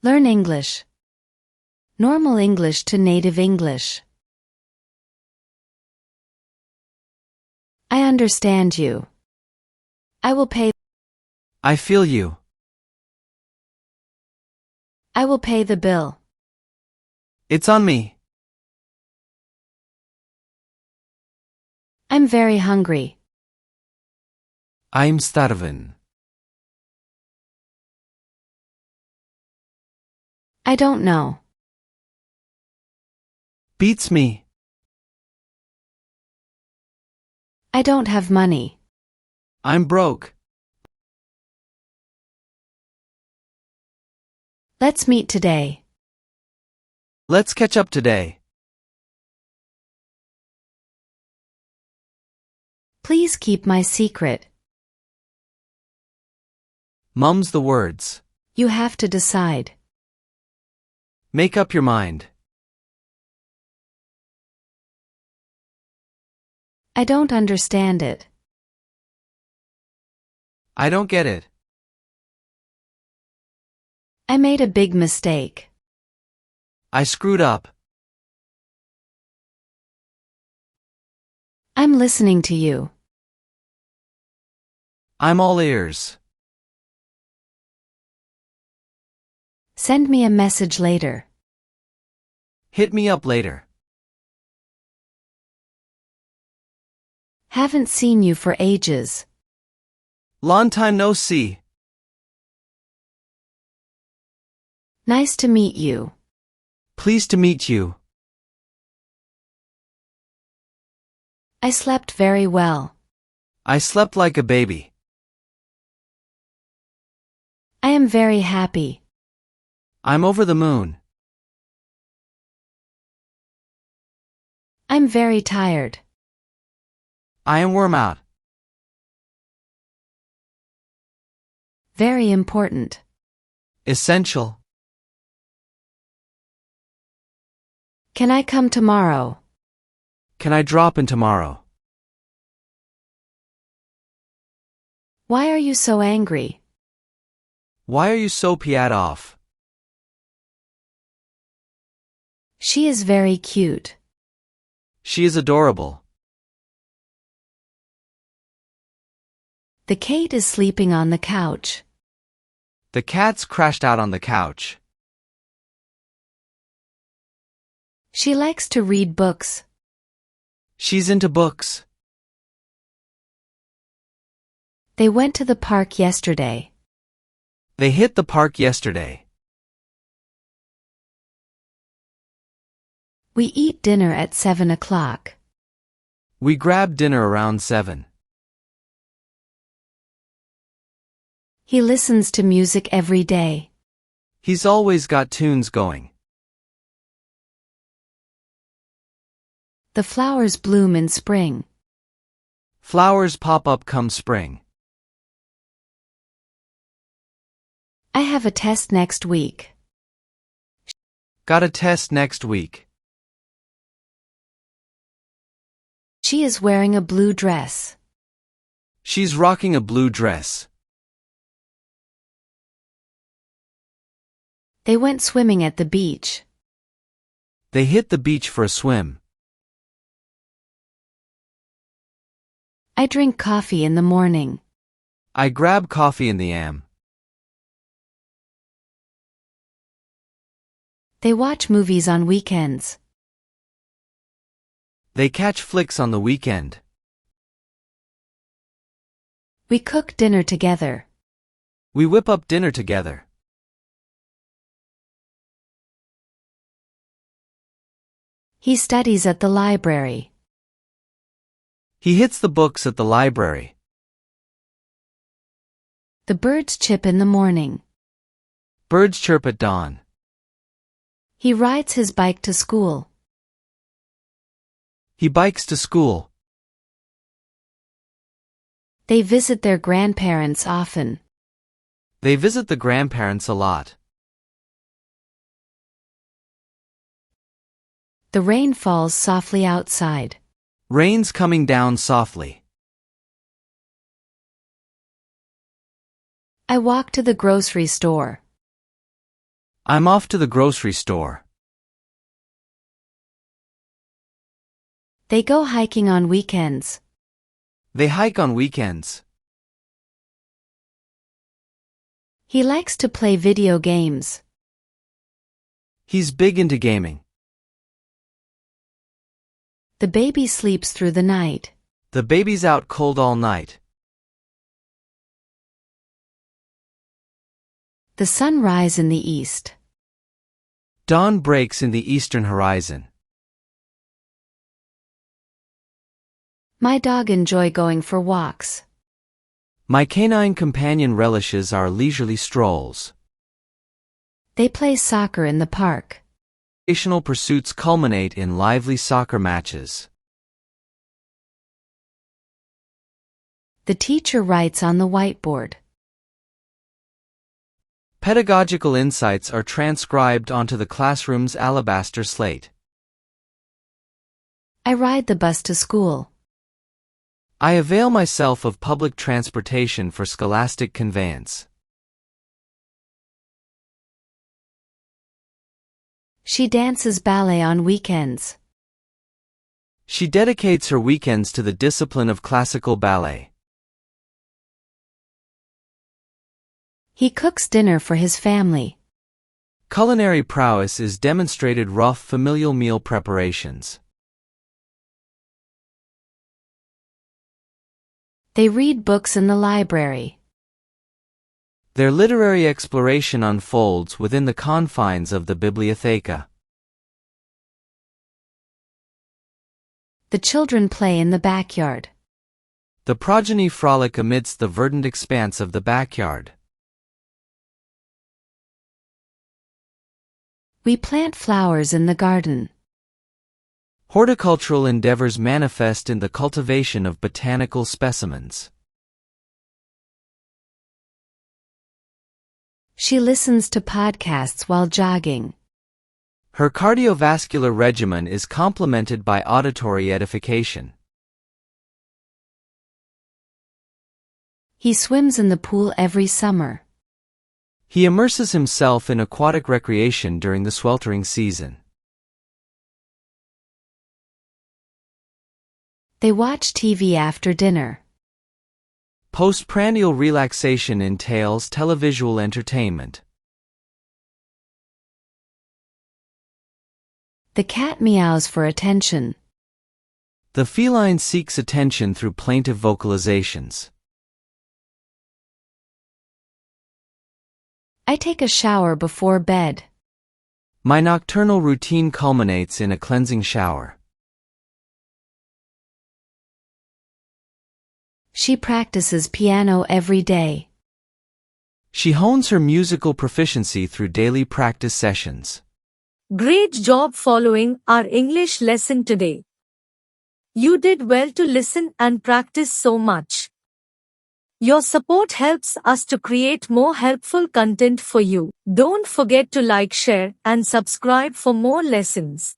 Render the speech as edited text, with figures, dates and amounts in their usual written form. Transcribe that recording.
Learn English. Normal English to native English. I understand you. I will pay. I feel you. I will pay the bill. It's on me. I'm very hungry. I'm starving. I don't know. Beats me. I don't have money. I'm broke. Let's meet today. Let's catch up today. Please keep my secret. Mum's the words. You have to decide. Make up your mind. I don't understand it. I don't get it. I made a big mistake. I screwed up. I'm listening to you. I'm all ears. Send me a message later. Hit me up later. Haven't seen you for ages. Long time no see. Nice to meet you. Pleased to meet you. I slept very well. I slept like a baby. I am very happy. I'm over the moon. I'm very tired. I am worm out. Very important. Essential. Can I come tomorrow? Can I drop in tomorrow? Why are you so angry? Why are you so piat off? She is very cute. She is adorable. The cat is sleeping on the couch. The cat's crashed out on the couch. She likes to read books. She's into books. They went to the park yesterday. They hit the park yesterday. We eat dinner at 7 o'clock. We grabbed dinner around 7. He listens to music every day. He's always got tunes going. The flowers bloom in spring. Flowers pop up come spring. I have a test next week. Got a test next week. She is wearing a blue dress. She's rocking a blue dress. They went swimming at the beach. They hit the beach for a swim. I drink coffee in the morning. I grab coffee in the AM. They watch movies on weekends. They catch flicks on the weekend. We cook dinner together. We whip up dinner together. He studies at the library. He hits the books at the library. The birds chip in the morning. Birds chirp at dawn. He rides his bike to school. He bikes to school. They visit their grandparents often. They visit the grandparents a lot. The rain falls softly outside. Rain's coming down softly. I walk to the grocery store. I'm off to the grocery store. They go hiking on weekends. They hike on weekends. He likes to play video games. He's big into gaming. The baby sleeps through the night. The baby's out cold all night. The sun rises in the east. Dawn breaks in the eastern horizon. My dog enjoys going for walks. My canine companion relishes our leisurely strolls. They play soccer in the park. Recreational pursuits culminate in lively soccer matches. The teacher writes on the whiteboard. Pedagogical insights are transcribed onto the classroom's alabaster slate. I ride the bus to school. I avail myself of public transportation for scholastic conveyance. She dances ballet on weekends. She dedicates her weekends to the discipline of classical ballet. He cooks dinner for his family. Culinary prowess is demonstrated rough familial meal preparations. They read books in the library. Their literary exploration unfolds within the confines of the bibliotheca. The children play in the backyard. The progeny frolic amidst the verdant expanse of the backyard. We plant flowers in the garden. Horticultural endeavors manifest in the cultivation of botanical specimens. She listens to podcasts while jogging. Her cardiovascular regimen is complemented by auditory edification. He swims in the pool every summer. He immerses himself in aquatic recreation during the sweltering season. They watch TV after dinner. Postprandial relaxation entails televisual entertainment. The cat meows for attention. The feline seeks attention through plaintive vocalizations. I take a shower before bed. My nocturnal routine culminates in a cleansing shower. She practices piano every day. She hones her musical proficiency through daily practice sessions. Great job following our English lesson today. You did well to listen and practice so much. Your support helps us to create more helpful content for you. Don't forget to like, share, and subscribe for more lessons.